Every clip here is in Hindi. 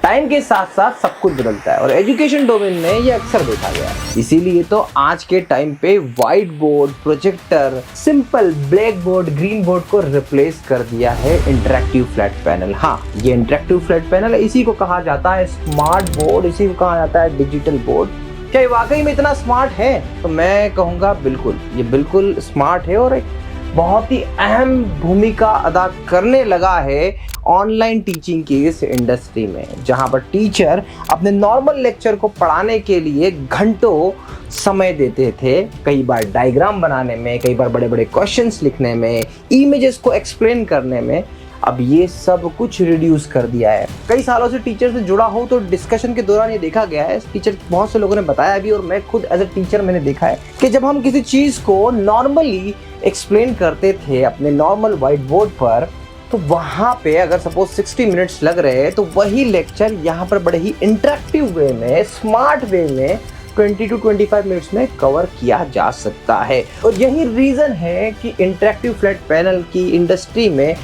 टाइम के साथ साथ सब कुछ बदलता है और एजुकेशन डोमेन में ये अक्सर देखा गया है। इसीलिए तो आज के टाइम पे white board, projector, simple black board, green board को रिप्लेस कर दिया है इंटरैक्टिव फ्लैट पैनल। हाँ, ये इंटरैक्टिव फ्लैट पैनल है, इसी को कहा जाता है स्मार्ट बोर्ड, इसी को कहा जाता है डिजिटल बोर्ड। क्या ये वाकई में इतना स्मार्ट है? तो मैं कहूँगा बिल्कुल, ये बिल्कुल स्मार्ट है और एक बहुत ही अहम भूमिका अदा करने लगा है ऑनलाइन टीचिंग की इस इंडस्ट्री में, जहां पर टीचर अपने नॉर्मल लेक्चर को पढ़ाने के लिए घंटों समय देते थे, कई बार डायग्राम बनाने में, कई बार बड़े बड़े क्वेश्चंस लिखने में, इमेजेस को एक्सप्लेन करने में। अब ये सब कुछ रिड्यूस कर दिया है। कई सालों से टीचर से जुड़ा हो तो डिस्कशन के दौरान ये देखा गया है, टीचर बहुत से लोगों ने बताया भी और मैं खुद एज अ टीचर मैंने देखा है कि जब हम किसी चीज़ को नॉर्मली एक्सप्लेन करते थे अपने नॉर्मल व्हाइट बोर्ड पर, तो वहाँ पे अगर सपोज 60 मिनट्स लग रहे हैं तो वही लेक्चर यहाँ पर बड़े ही इंटरेक्टिव वे में, स्मार्ट वे में 20 to 25 मिनट्स में कवर किया जा सकता है। और यही रीज़न है कि इंटरेक्टिव फ्लैट पैनल की इंडस्ट्री में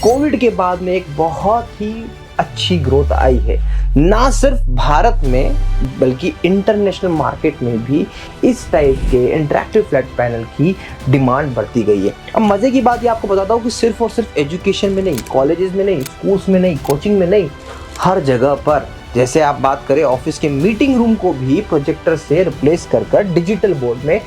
कोविड के बाद में एक बहुत ही अच्छी ग्रोथ आई है। ना सिर्फ भारत में बल्कि इंटरनेशनल मार्केट में भी इस टाइप के इंटरैक्टिव फ्लैट पैनल की डिमांड बढ़ती गई है। अब मज़े की बात ये आपको बताता हूँ कि सिर्फ और सिर्फ एजुकेशन में नहीं, कॉलेजेस में नहीं, स्कूल्स में नहीं, कोचिंग में नहीं, हर जगह पर। जैसे आप बात करें ऑफिस के मीटिंग रूम को भी प्रोजेक्टर से रिप्लेस कर डिजिटल बोर्ड में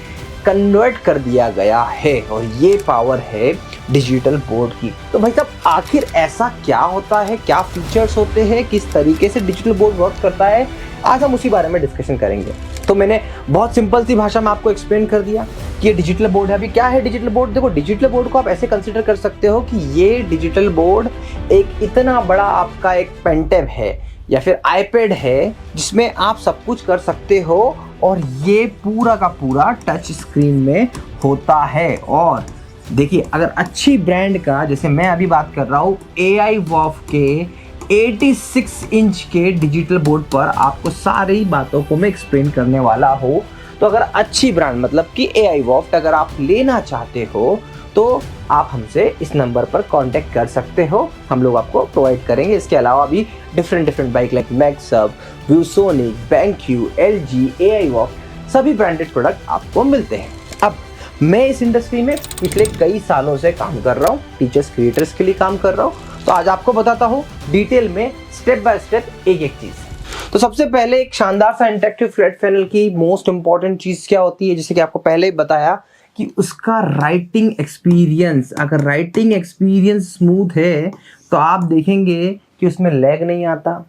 कन्वर्ट कर दिया गया है और ये पावर है डिजिटल बोर्ड की। तो भाई साहब, आखिर ऐसा क्या होता है, क्या फीचर्स होते हैं, किस तरीके से डिजिटल बोर्ड वर्क करता है, आज हम उसी बारे में डिस्कशन करेंगे। तो मैंने बहुत सिंपल सी भाषा में आपको एक्सप्लेन कर दिया कि ये डिजिटल बोर्ड है। अभी क्या है डिजिटल बोर्ड? देखो, डिजिटल बोर्ड को आप ऐसे कंसिडर कर सकते हो कि ये डिजिटल बोर्ड एक इतना बड़ा आपका एक पेनटैब है या फिर आईपैड है जिसमें आप सब कुछ कर सकते हो और ये पूरा का पूरा टच स्क्रीन में होता है। और देखिए, अगर अच्छी ब्रांड का, जैसे मैं अभी बात कर रहा हूँ AI वॉफ के 86 इंच के डिजिटल बोर्ड पर आपको सारी बातों को मैं एक्सप्लेन करने वाला हूँ, तो अगर अच्छी ब्रांड मतलब कि AI वॉफ अगर आप लेना चाहते हो तो आप हमसे इस नंबर पर कांटेक्ट कर सकते हो, हम लोग आपको प्रोवाइड करेंगे। इसके अलावा भी different bike like MaxUp, ViewSonic, BenQ, LG, AI वॉफ सभी ब्रांडेड प्रोडक्ट आपको मिलते हैं। अब मैं इस इंडस्ट्री में पिछले कई सालों से काम कर रहा हूँ, टीचर्स क्रिएटर्स के लिए काम कर रहा हूँ, तो आज आपको बताता हूँ डिटेल में स्टेप बाय स्टेप एक एक चीज़। तो सबसे पहले एक शानदार सा इंटरैक्टिव फ्लैट पैनल की मोस्ट इंपॉर्टेंट चीज़ क्या होती है, जैसे कि आपको पहले ही बताया कि उसका राइटिंग एक्सपीरियंस। अगर राइटिंग एक्सपीरियंस स्मूथ है तो आप देखेंगे कि उसमें लैग नहीं आता।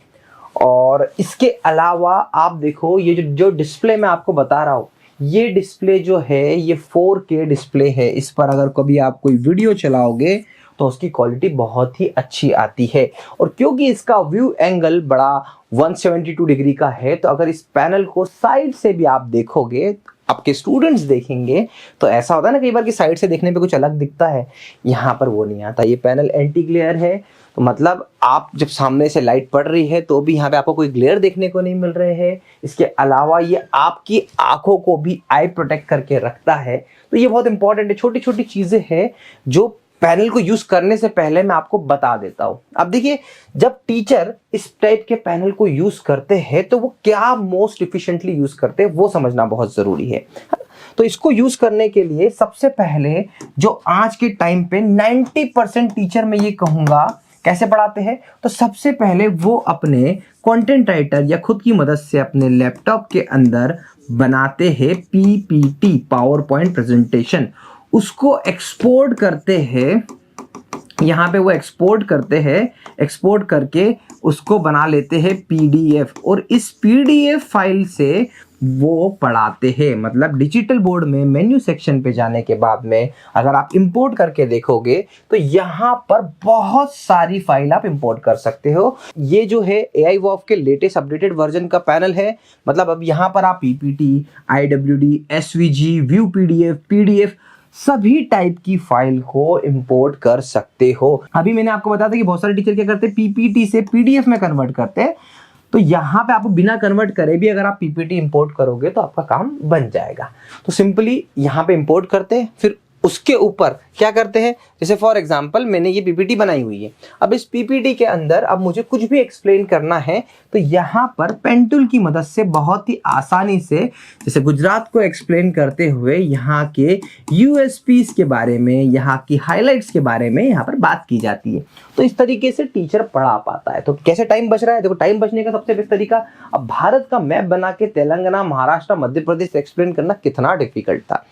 और इसके अलावा आप देखो, ये जो डिस्प्ले मैं आपको बता रहा हूँ, ये डिस्प्ले जो है ये 4K डिस्प्ले है। इस पर अगर कभी आप कोई वीडियो चलाओगे तो उसकी क्वालिटी बहुत ही अच्छी आती है। और क्योंकि इसका व्यू एंगल बड़ा 172 डिग्री का है, तो अगर इस पैनल को साइड से भी आप देखोगे, आपके स्टूडेंट्स देखेंगे, तो ऐसा होता है ना कई बार कि साइड से देखने पे कुछ अलग दिखता है, यहाँ पर वो नहीं आता। ये पैनल एंटी ग्लेयर है, तो मतलब आप जब सामने से लाइट पड़ रही है तो भी यहाँ पे आपको कोई ग्लेयर देखने को नहीं मिल रहे हैं। इसके अलावा ये आपकी आंखों को भी आई प्रोटेक्ट करके रखता है, तो ये बहुत इंपॉर्टेंट है। छोटी छोटी चीजें हैं जो पैनल को यूज करने से पहले मैं आपको बता देता हूं। अब देखिए, जब टीचर इस टाइप के पैनल को यूज करते हैं तो वो क्या मोस्ट इफिशिएंटली यूज करते हैं वो समझना बहुत जरूरी है। तो इसको यूज करने के लिए सबसे पहले जो आज के टाइम पे 90% टीचर मैं ये कहूंगा कैसे पढ़ाते हैं, तो सबसे पहले वो अपने कंटेंट राइटर या खुद की मदद से अपने लैपटॉप के अंदर बनाते हैं PPT, पावर पॉइंट प्रेजेंटेशन। उसको एक्सपोर्ट करते हैं, यहाँ पे वो एक्सपोर्ट करते हैं, एक्सपोर्ट करके उसको बना लेते हैं PDF, और इस PDF फाइल से वो पढ़ाते हैं। मतलब डिजिटल बोर्ड में मेन्यू सेक्शन पे जाने के बाद में अगर आप इंपोर्ट करके देखोगे तो यहाँ पर बहुत सारी फाइल आप इंपोर्ट कर सकते हो। ये जो है AI वॉफ के लेटेस्ट अपडेटेड वर्जन का पैनल है। मतलब अब यहाँ पर आप PPT, IWD, SVG, view PDF सभी टाइप की फाइल को इंपोर्ट कर सकते हो। अभी मैंने आपको बताया था कि बहुत सारे टीचर क्या करते हैं, PPT से PDF में कन्वर्ट करते हैं, तो यहाँ पे आपको बिना कन्वर्ट करे भी अगर आप PPT इंपोर्ट करोगे तो आपका काम बन जाएगा। तो सिंपली यहाँ पे इंपोर्ट करते हैं, फिर उसके ऊपर क्या करते हैं, जैसे फॉर एग्जांपल मैंने ये पीपीटी बनाई हुई है, अब इस पीपीटी के अंदर अब मुझे कुछ भी एक्सप्लेन करना है तो यहाँ पर पेन टूल की मदद से बहुत ही आसानी से, जैसे गुजरात को एक्सप्लेन करते हुए यहाँ के यूएसपीज के बारे में, यहाँ की हाइलाइट्स के बारे में यहाँ पर बात की जाती है। तो इस तरीके से टीचर पढ़ा पाता है। तो कैसे टाइम बच रहा है, देखो टाइम बचने का सबसे बेस्ट तरीका, अब भारत का मैप बना के तेलंगाना, महाराष्ट्र, मध्य प्रदेश एक्सप्लेन करना कितना डिफिकल्ट था।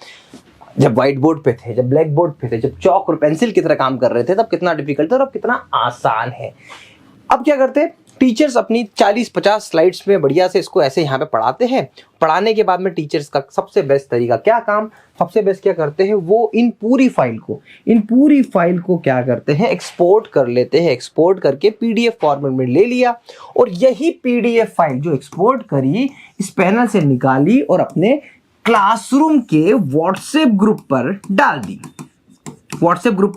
जब व्हाइट बोर्ड पे थे, जब ब्लैक बोर्ड पे थे, जब चौक और पेंसिल की तरह काम कर रहे थे, तब कितना डिफिकल्ट था और अब कितना आसान है। अब क्या करते हैं टीचर्स, अपनी 40-50 स्लाइड्स में बढ़िया से इसको ऐसे यहाँ पे पढ़ाते हैं। पढ़ाने के बाद में टीचर्स का सबसे बेस्ट तरीका क्या काम, सबसे बेस्ट क्या करते हैं, वो इन पूरी फाइल को क्या करते हैं, एक्सपोर्ट कर लेते हैं। एक्सपोर्ट करके पीडीएफ फॉर्मेट में ले लिया और यही पीडीएफ फाइल जो एक्सपोर्ट करी इस पैनल से निकाली और अपने क्लासरूम के व्हाट्सएप ग्रुप पर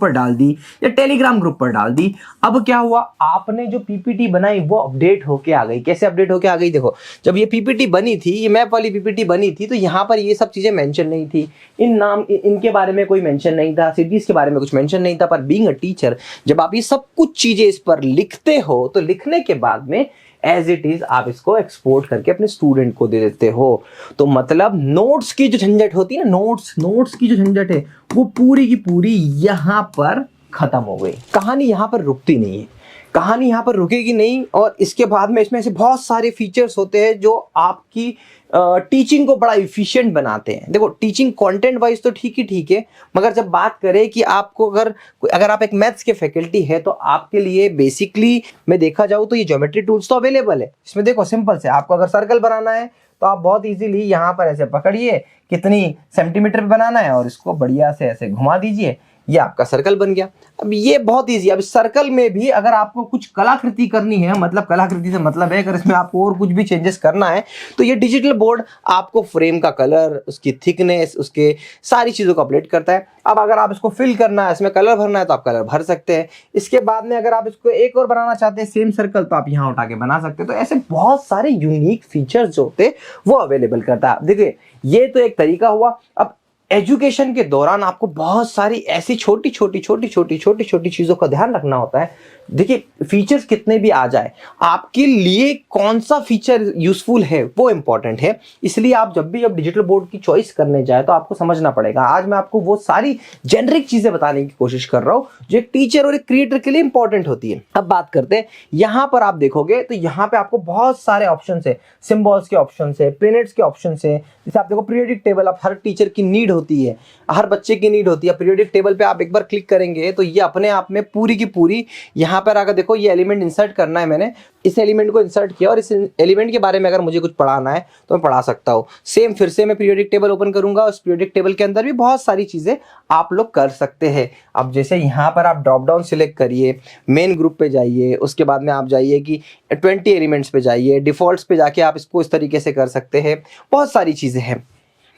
डाल दी या टेलीग्राम ग्रुप पर डाल दी। अब क्या हुआ, आपने जो पीपीटी बनाई वो अपडेट होके आ गई। कैसे अपडेट होके आ गई, देखो जब ये पीपीटी बनी थी, ये मैप वाली पीपीटी बनी थी, तो यहाँ पर ये सब चीजें मेंशन नहीं थी, इनके बारे में कोई मेंशन नहीं था, सिटीज के बारे में कुछ मेंशन नहीं था। पर बीइंग अ टीचर जब आप ये सब कुछ चीजें इस पर लिखते हो तो लिखने के बाद में एज इट इज आप इसको एक्सपोर्ट करके अपने स्टूडेंट को दे देते हो। तो मतलब नोट्स की जो झंझट होती है ना, नोट्स की जो झंझट है वो पूरी की पूरी यहाँ पर खत्म हो गई। कहानी यहाँ पर रुकती नहीं है, कहानी यहाँ पर रुकेगी नहीं। और इसके बाद में इसमें ऐसे बहुत सारे फीचर्स होते हैं जो आपकी टीचिंग को बड़ा इफिशिएंट बनाते हैं। देखो टीचिंग कंटेंट वाइज तो ठीक है, मगर जब बात करें कि आपको अगर आप एक मैथ्स के फैकल्टी है तो आपके लिए बेसिकली मैं देखा जाऊँ तो ये ज्योमेट्री टूल्स तो अवेलेबल है। इसमें देखो सिंपल से आपको अगर सर्कल बनाना है तो आप बहुत इजीली यहाँ पर ऐसे पकड़िए, कितनी सेंटीमीटर पे बनाना है और इसको बढ़िया से ऐसे घुमा दीजिए, ये आपका सर्कल बन गया। अब ये बहुत इजी। अब सर्कल में भी अगर आपको कुछ कलाकृति करनी है, मतलब कलाकृति से मतलब है अगर इसमें आपको और कुछ भी चेंजेस करना है तो ये डिजिटल बोर्ड आपको फ्रेम का कलर, उसकी थिकनेस, उसके सारी चीज़ों को अपडेट करता है। अब अगर आप इसको फिल करना है, इसमें कलर भरना है तो आप कलर भर सकते हैं। इसके बाद में अगर आप इसको एक और बनाना चाहते हैं सेम सर्कल तो आप यहाँ उठा के बना सकते हैं। तो ऐसे बहुत सारे यूनिक फीचर्स जो होते हैं वो अवेलेबल करता है। देखिए ये तो एक तरीका हुआ। अब एजुकेशन के दौरान आपको बहुत सारी ऐसी छोटी छोटी चीजों का ध्यान रखना होता है। देखिए फीचर्स कितने भी आ जाए, आपके लिए कौन सा फीचर यूजफुल है वो इंपॉर्टेंट है। इसलिए आप जब डिजिटल बोर्ड की चॉइस करने जाए तो आपको समझना पड़ेगा। आज मैं आपको वो सारी जेनरिक चीजें बताने की कोशिश कर रहा हूं जो एक टीचर और एक क्रिएटर के लिए इंपॉर्टेंट होती है। अब बात करते हैं, यहां पर आप देखोगे तो यहां पे आपको बहुत सारे ऑप्शन है, सिंबल्स के ऑप्शन है, प्लेनेट्स के ऑप्शन है। जैसे आप देखो पीरियोडिक टेबल, आप हर टीचर की नीड होती है, हर बच्चे की नीड होती है। पीरियोडिक टेबल पे आप एक बार क्लिक करेंगे तो ये अपने आप में पूरी की पूरी, यहाँ पर अगर देखो ये एलिमेंट इंसर्ट करना है, मैंने इस एलिमेंट को इंसर्ट किया और इस एलिमेंट के बारे में अगर मुझे कुछ पढ़ाना है तो मैं पढ़ा सकता हूँ। सेम फिर से मैं पीरियोडिक टेबल ओपन करूंगा, उस पीरियोडिक टेबल के अंदर भी बहुत सारी चीजें आप लोग कर सकते हैं। अब जैसे यहाँ पर आप ड्रॉप डाउन सिलेक्ट करिए, मेन ग्रुप पे जाइए, उसके बाद में आप जाइए कि 20 एलिमेंट्स पे जाइए, डिफॉल्ट्स पे जाके आप इसको इस तरीके से कर सकते हैं। बहुत सारी चीजें हैं,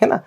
है ना।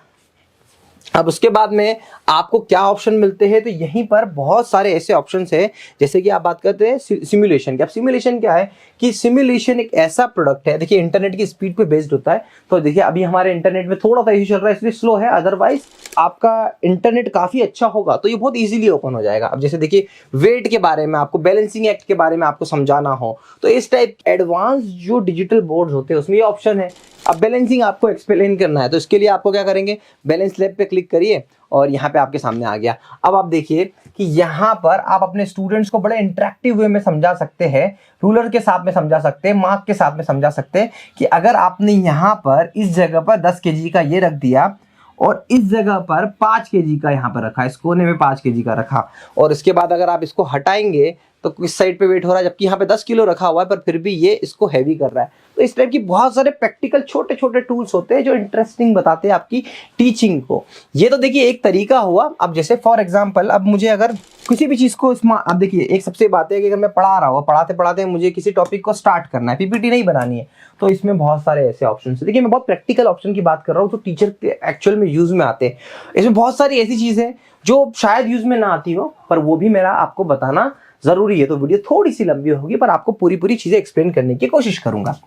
अब उसके बाद में आपको क्या ऑप्शन मिलते हैं, तो यहीं पर बहुत सारे ऐसे ऑप्शंस हैं। जैसे कि आप बात करते हैं सिमुलेशन की। अब सिमुलेशन क्या है कि सिमुलेशन एक ऐसा प्रोडक्ट है, देखिए इंटरनेट की स्पीड पे बेस्ड होता है। तो देखिए अभी हमारे इंटरनेट में थोड़ा सा इशू चल रहा है इसलिए स्लो है, अदरवाइज आपका इंटरनेट काफी अच्छा होगा तो ये बहुत इजीली ओपन हो जाएगा। अब जैसे देखिए वेट के बारे में आपको, बैलेंसिंग एक्ट के बारे में आपको समझाना हो तो इस टाइप एडवांस जो डिजिटल बोर्ड्स होते हैं उसमें ये ऑप्शन है। अब बैलेंसिंग आपको एक्सप्लेन करना है तो इसके लिए आपको क्या करेंगे, बैलेंस लैब पे क्लिक करिए और यहाँ पे आपके सामने आ गया। अब आप देखिए कि यहाँ पर आप अपने स्टूडेंट्स को बड़े इंटरेक्टिव वे में समझा सकते हैं, रूलर के साथ में समझा सकते हैं, मार्क के साथ में समझा सकते हैं कि अगर आपने यहाँ पर इस जगह पर 10 kg का ये रख दिया और इस जगह पर 5 kg का यहाँ पर रखा, इस कोने में 5 kg का रखा और इसके बाद अगर आप इसको हटाएंगे तो किस साइड पे वेट हो रहा है, जबकि यहाँ पे 10 किलो रखा हुआ है पर फिर भी ये इसको हैवी कर रहा है। तो इस टाइप की बहुत सारे प्रैक्टिकल छोटे छोटे टूल्स होते हैं जो इंटरेस्टिंग बताते हैं आपकी टीचिंग को। ये तो देखिए एक तरीका हुआ। अब जैसे फॉर एग्जांपल अब मुझे अगर किसी भी चीज़ को अब देखिए एक सबसे बात है कि अगर मैं पढ़ा रहा हूँ, पढ़ाते पढ़ाते मुझे किसी टॉपिक को स्टार्ट करना है, पीपीटी नहीं बनानी है, तो इसमें बहुत सारे ऐसे ऑप्शन है। देखिए मैं बहुत प्रैक्टिकल ऑप्शन की बात कर रहा हूँ जो टीचर के एक्चुअल में यूज में आते हैं। इसमें बहुत सारी ऐसी चीज़ है जो शायद यूज में ना आती हो पर वो भी मेरा आपको बताना जरूरी है। तो वीडियो थोड़ी सी लंबी होगी पर आपको पूरी पूरी चीजें एक्सप्लेन करने की कोशिश करूंगा।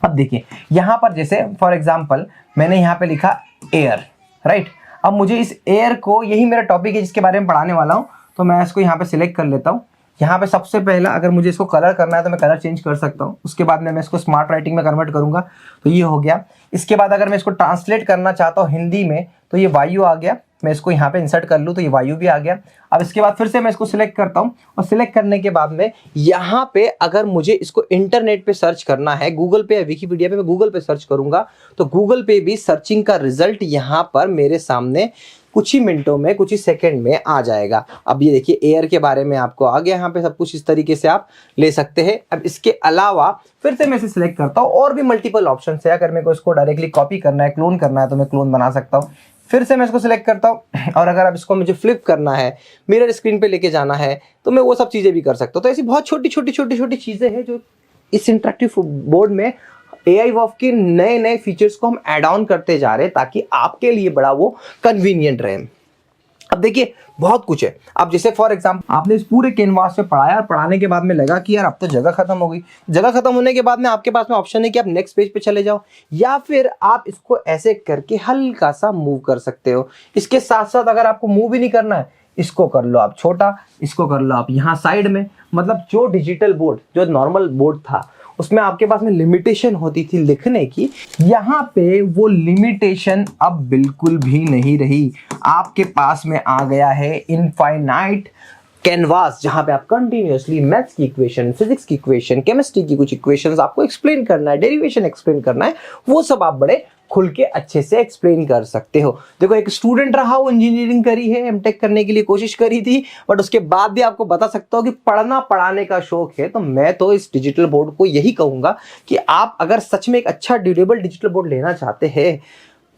अब देखिए यहां पर जैसे फॉर एग्जांपल मैंने यहां पे लिखा एयर, राइट। अब मुझे इस एयर को, यही मेरा टॉपिक है जिसके बारे में पढ़ाने वाला हूँ, तो मैं इसको यहाँ पे सिलेक्ट कर लेता हूँ। यहाँ पे सबसे पहला अगर मुझे इसको कलर करना है तो मैं कलर चेंज कर सकता हूँ। उसके बाद में मैं इसको स्मार्ट राइटिंग में कन्वर्ट करूँगा, तो ये हो गया। इसके बाद अगर मैं इसको ट्रांसलेट करना चाहता हूँ हिंदी में, तो ये वायु आ गया। मैं इसको यहाँ पे इंसर्ट कर लूँ तो ये वायु भी आ गया। अब इसके बाद फिर से मैं इसको सिलेक्ट करता हूँ, और सिलेक्ट करने के बाद में यहाँ पे अगर मुझे इसको इंटरनेट पे सर्च करना है, गूगल पे या विकीपीडिया पे, मैं गूगल पे सर्च करूँगा तो गूगल पे भी सर्चिंग का रिजल्ट यहाँ पर मेरे सामने कुछ ही मिनटों में, कुछ ही सेकंड में आ जाएगा। अब ये देखिए एयर के बारे में आपको आ गया यहाँ पे सब कुछ, इस तरीके से आप ले सकते हैं। अब इसके अलावा फिर से मैं इसे सिलेक्ट करता हूँ, और भी मल्टीपल ऑप्शन है। अगर मेरे को इसको डायरेक्टली कॉपी करना है, क्लोन करना है, तो मैं क्लोन बना सकता हूँ। फिर से मैं इसको सिलेक्ट करता हूँ, और अगर अब इसको मुझे फ्लिप करना है, मिरर स्क्रीन पे लेके जाना है, तो मैं वो सब चीज़ें भी कर सकता हूँ। तो ऐसी बहुत छोटी छोटी चीज़ें हैं जो इस इंटरेक्टिव बोर्ड में AI वॉफ के नए नए फीचर्स को हम ऐड ऑन करते जा रहे हैं, ताकि आपके लिए बड़ा वो कन्वीनियंट रहे। अब देखिए बहुत कुछ है। अब जैसे फॉर एग्जांपल आपने इस पूरे कैनवास पे पढ़ाया, और पढ़ाने के बाद में लगा कि यार अब तो जगह खत्म हो गई। जगह खत्म होने के बाद में आपके पास में ऑप्शन है कि आप नेक्स्ट पेज पे चले जाओ, या फिर आप इसको ऐसे करके हल्का सा मूव कर सकते हो। इसके साथ साथ अगर आपको मूव भी नहीं करना है, इसको कर लो आप छोटा, इसको कर लो आप यहाँ साइड में। मतलब जो डिजिटल बोर्ड, जो नॉर्मल बोर्ड था, उसमें आपके पास में लिमिटेशन होती थी लिखने की, यहाँ पे वो लिमिटेशन अब बिल्कुल भी नहीं रही। आपके पास में आ गया है इनफाइनाइट कैनवास, जहां पे आप कंटिन्यूअसली मैथ्स की इक्वेशन, फिजिक्स की इक्वेशन, केमिस्ट्री की कुछ इक्वेशंस आपको एक्सप्लेन करना है, डेरिवेशन एक्सप्लेन करना है, वो सब आप बड़े खुल के अच्छे से एक्सप्लेन कर सकते हो। देखो एक स्टूडेंट रहा, वो इंजीनियरिंग करी है, एमटेक करने के लिए कोशिश करी थी, बट उसके बाद भी आपको बता सकता हूँ कि पढ़ना पढ़ाने का शौक है, तो मैं तो इस डिजिटल बोर्ड को यही कहूंगा कि आप अगर सच में एक अच्छा ड्यूरेबल डिजिटल बोर्ड लेना चाहते हैं,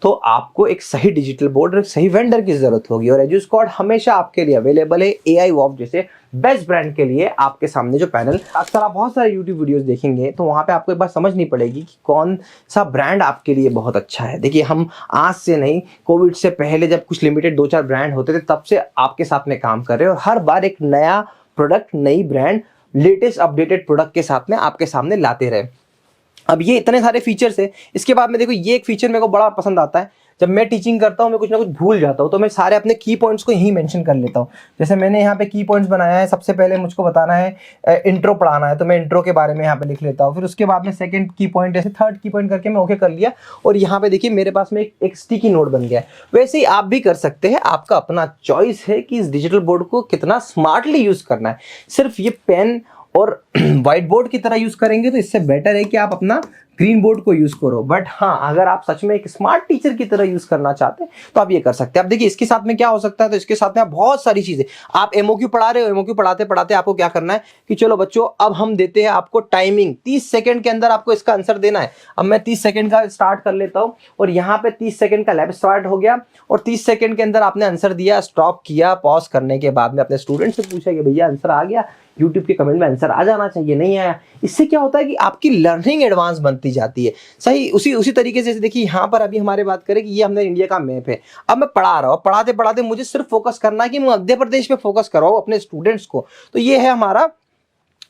तो आपको एक सही डिजिटल बोर्ड, एक सही वेंडर की जरूरत होगी। और एजुस्क्वाड हमेशा आपके लिए अवेलेबल है। AI वॉफ जैसे बेस्ट ब्रांड के लिए आपके सामने जो पैनल, अक्सर आप बहुत सारे YouTube वीडियोस देखेंगे, तो वहाँ पे आपको एक बार समझनी पड़ेगी कि कौन सा ब्रांड आपके लिए बहुत अच्छा है। देखिए हम आज से नहीं, कोविड से पहले जब कुछ लिमिटेड 2-4 ब्रांड होते थे, तब से आपके साथ में काम कर रहे हैं, और हर बार एक नया प्रोडक्ट, नई ब्रांड, लेटेस्ट अपडेटेड प्रोडक्ट के साथ में आपके सामने लाते रहे। अब ये इतने सारे फीचर्स है। इसके बाद में देखो ये एक फीचर मेरे को बड़ा पसंद आता है। जब मैं टीचिंग करता हूँ, मैं कुछ ना कुछ भूल जाता हूँ, तो मैं सारे अपने की पॉइंट्स को यहीं मेंशन कर लेता हूँ। जैसे मैंने यहाँ पे की पॉइंट्स बनाया है, सबसे पहले मुझको बताना है इंट्रो पढ़ाना है, तो मैं इंट्रो के बारे में यहाँ पे लिख लेता हूँ। फिर उसके बाद में सेकंड की पॉइंट, ऐसे थर्ड की पॉइंट करके मैं ओके कर लिया, और यहाँ पे देखिए मेरे पास में एक स्टिकी नोट बन गया है। वैसे ही आप भी कर सकते हैं, आपका अपना चॉइस है कि इस डिजिटल बोर्ड को कितना स्मार्टली यूज करना है। सिर्फ ये पेन और व्हाइट बोर्ड की तरह यूज करेंगे तो इससे बेटर है कि आप अपना ग्रीन बोर्ड को यूज करो। बट हाँ, अगर आप सच में एक स्मार्ट टीचर की तरह यूज करना चाहते हैं तो आप ये कर सकते हैं। अब देखिए इसके साथ में क्या हो सकता है, तो इसके साथ में आप बहुत सारी चीजें, आप एमओक्यू पढ़ा रहे हो, एमओक्यू पढ़ाते पढ़ाते आपको क्या करना है कि चलो बच्चों अब हम देते हैं आपको टाइमिंग, 30 सेकंड के अंदर आपको इसका आंसर देना है। अब मैं 30 सेकंड का स्टार्ट कर लेता हूं, और यहाँ पे 30 सेकंड का लैब स्टार्ट हो गया, और 30 सेकंड के अंदर आपने आंसर दिया, स्टॉप किया, पॉज करने के बाद में अपने स्टूडेंट से पूछा कि भैया आंसर आ गया, यूट्यूब के कमेंट में आंसर आ जाना चाहिए, नहीं आया। इससे क्या होता है कि आपकी लर्निंग एडवांस बनती जाती है। सही उसी तरीके से देखिए यहाँ पर अभी हमारे बात करें कि ये हमने इंडिया का मैप है। अब मैं पढ़ा रहा हूँ, पढ़ाते पढ़ाते मुझे सिर्फ फोकस करना है कि मैं मध्य प्रदेश पे फोकस कराऊँ अपने स्टूडेंट्स को। तो ये है हमारा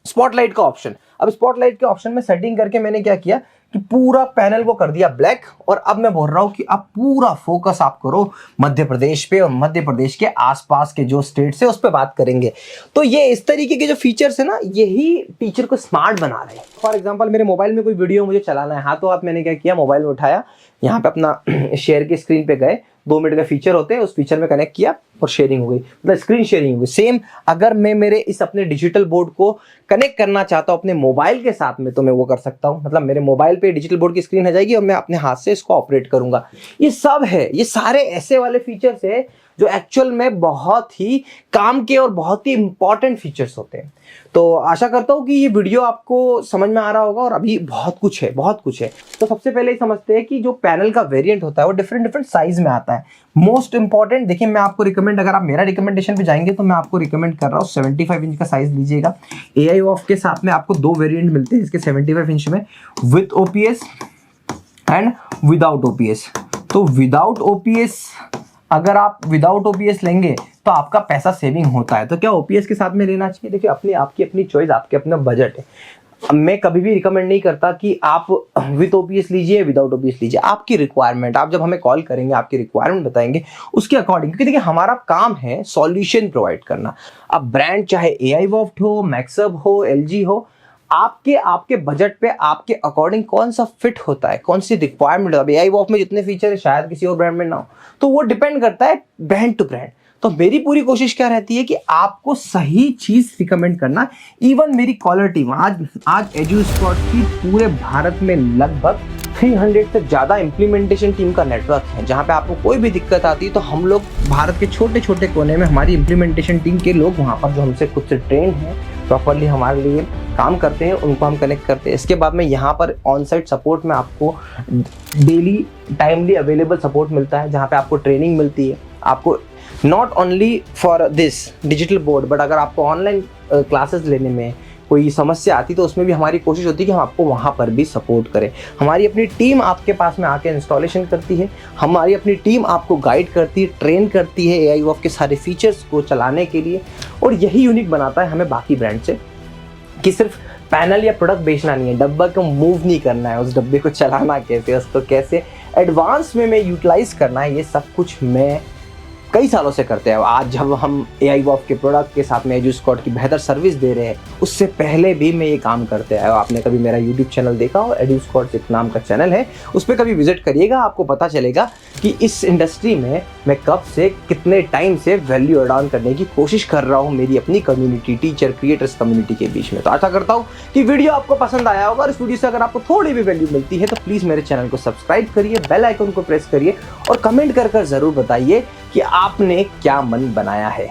स्पॉटलाइट का ऑप्शन। अब स्पॉटलाइट के ऑप्शन में सेटिंग करके मैंने क्या किया कि पूरा पैनल को कर दिया ब्लैक, और अब मैं बोल रहा हूं कि अब पूरा फोकस आप करो मध्य प्रदेश पे, और मध्य प्रदेश के आसपास के जो स्टेट्स है उस पर बात करेंगे। तो ये इस तरीके के जो फीचर्स है ना, यही टीचर को स्मार्ट बना रहे हैं। फॉर एग्जांपल मेरे मोबाइल में कोई वीडियो मुझे चलाना है, हाथों हाथ मैंने क्या किया, मोबाइल में उठाया, यहाँ पे अपना शेयर की स्क्रीन पे गए, 2 मिनट का फीचर होते हैं, उस फीचर में कनेक्ट किया और शेयरिंग हो गई, मतलब स्क्रीन शेयरिंग हो गई। सेम अगर मैं मेरे इस अपने डिजिटल बोर्ड को कनेक्ट करना चाहता हूँ अपने मोबाइल के साथ में, तो मैं वो कर सकता हूँ। मतलब मेरे मोबाइल पे डिजिटल बोर्ड की स्क्रीन आ जाएगी और मैं अपने हाथ से इसको ऑपरेट करूंगा। ये सब है, ये सारे ऐसे वाले फीचर्स है जो एक्चुअल में बहुत ही काम के और बहुत ही इंपॉर्टेंट फीचर्स होते हैं। तो आशा करता हूँ कि ये वीडियो आपको समझ में आ रहा होगा, और अभी बहुत कुछ है, बहुत कुछ है। तो सबसे पहले समझते हैं कि जो पैनल का वेरिएंट होता है वो डिफरेंट साइज में आता है। मोस्ट इंपॉर्टेंट देखिए, मैं आपको रिकमेंड, अगर आप मेरा रिकमेंडेशन पे जाएंगे तो मैं आपको रिकमेंड कर रहा हूँ 75 इंच का साइज लीजिएगा। AI वॉफ के साथ में आपको 2 वेरिएंट मिलते हैं इसके 75 इंच में, with OPS and without OPS। तो विदाउट OPS, अगर आप विदाउट OPS लेंगे तो आपका पैसा सेविंग होता है। तो क्या OPS के साथ में लेना चाहिए? देखिए आपकी अपनी चॉइस, आपके अपना बजट है। मैं कभी भी रिकमेंड नहीं करता कि आप विद ओपीएस लीजिए विदाउट ओपीएस लीजिए, आपकी रिक्वायरमेंट, आप जब हमें कॉल करेंगे आपकी रिक्वायरमेंट बताएंगे उसके अकॉर्डिंग, क्योंकि देखिए हमारा काम है सॉल्यूशन प्रोवाइड करना। अब ब्रांड चाहे AI वॉफ्ट हो, मैक्सअप हो, LG हो, आपके बजट पे आपके अकॉर्डिंग कौन सा फिट होता है, कौन सी रिक्वायरमेंट। अब AI वॉफ्ट में जितने फीचर है शायद किसी और ब्रांड में ना हो, तो वो डिपेंड करता है ब्रांड टू ब्रांड। तो मेरी पूरी कोशिश क्या रहती है कि आपको सही चीज रिकमेंड करना। इवन मेरी कॉलर टीम आज एजुस्पॉट की पूरे भारत में लगभग 300 से ज्यादा इम्प्लीमेंटेशन टीम का नेटवर्क है, जहां पे आपको कोई भी दिक्कत आती है तो हम लोग भारत के छोटे छोटे कोने में हमारी इम्प्लीमेंटेशन टीम के लोग वहां पर जो हमसे खुद से ट्रेन हैं, प्रॉपरली हमारे लिए काम करते हैं, उनको हम कनेक्ट करते हैं। इसके बाद में यहाँ पर ऑन साइट सपोर्ट में आपको डेली टाइमली अवेलेबल सपोर्ट मिलता है, जहाँ पे आपको ट्रेनिंग मिलती है। आपको not only for this digital board, but अगर आपको ऑनलाइन क्लासेस लेने में कोई समस्या आती तो उसमें भी हमारी कोशिश होती है कि हम आपको वहाँ पर भी सपोर्ट करें। हमारी अपनी टीम आपके पास में आके इंस्टॉलेशन करती है, हमारी अपनी टीम आपको गाइड करती है, ट्रेन करती है AI वॉफ्ट के सारे फीचर्स को चलाने के लिए। और यही यूनिक बनाता है हमें बाकी ब्रांड से, कि सिर्फ पैनल या प्रोडक्ट बेचना नहीं है, डब्बा को मूव नहीं करना है, उस डब्बे को चलाना कैसे, उसको कैसे एडवांस में यूटिलाइज करना है, ये सब कुछ मैं कई सालों से करते हैं। आज जब हम AI वॉफ्ट के प्रोडक्ट के साथ में एजुस्कॉट की बेहतर सर्विस दे रहे हैं, उससे पहले भी मैं ये काम करते आया। आपने कभी मेरा यूट्यूब चैनल देखा हो, एजुस्कॉट एक नाम का चैनल है, उस पर कभी विजिट करिएगा, आपको पता चलेगा कि इस इंडस्ट्री में मैं कब से कितने टाइम से वैल्यू एड ऑन करने की कोशिश कर रहा हूँ मेरी अपनी कम्युनिटी, टीचर क्रिएटर्स कम्युनिटी के बीच में। तो आशा करता हूँ कि वीडियो आपको पसंद आया होगा, और इस वीडियो से अगर आपको थोड़ी भी वैल्यू मिलती है तो प्लीज़ मेरे चैनल को सब्सक्राइब करिए, बेल आइकन को प्रेस करिए और कमेंट कर जरूर बताइए कि आपने क्या मन बनाया है।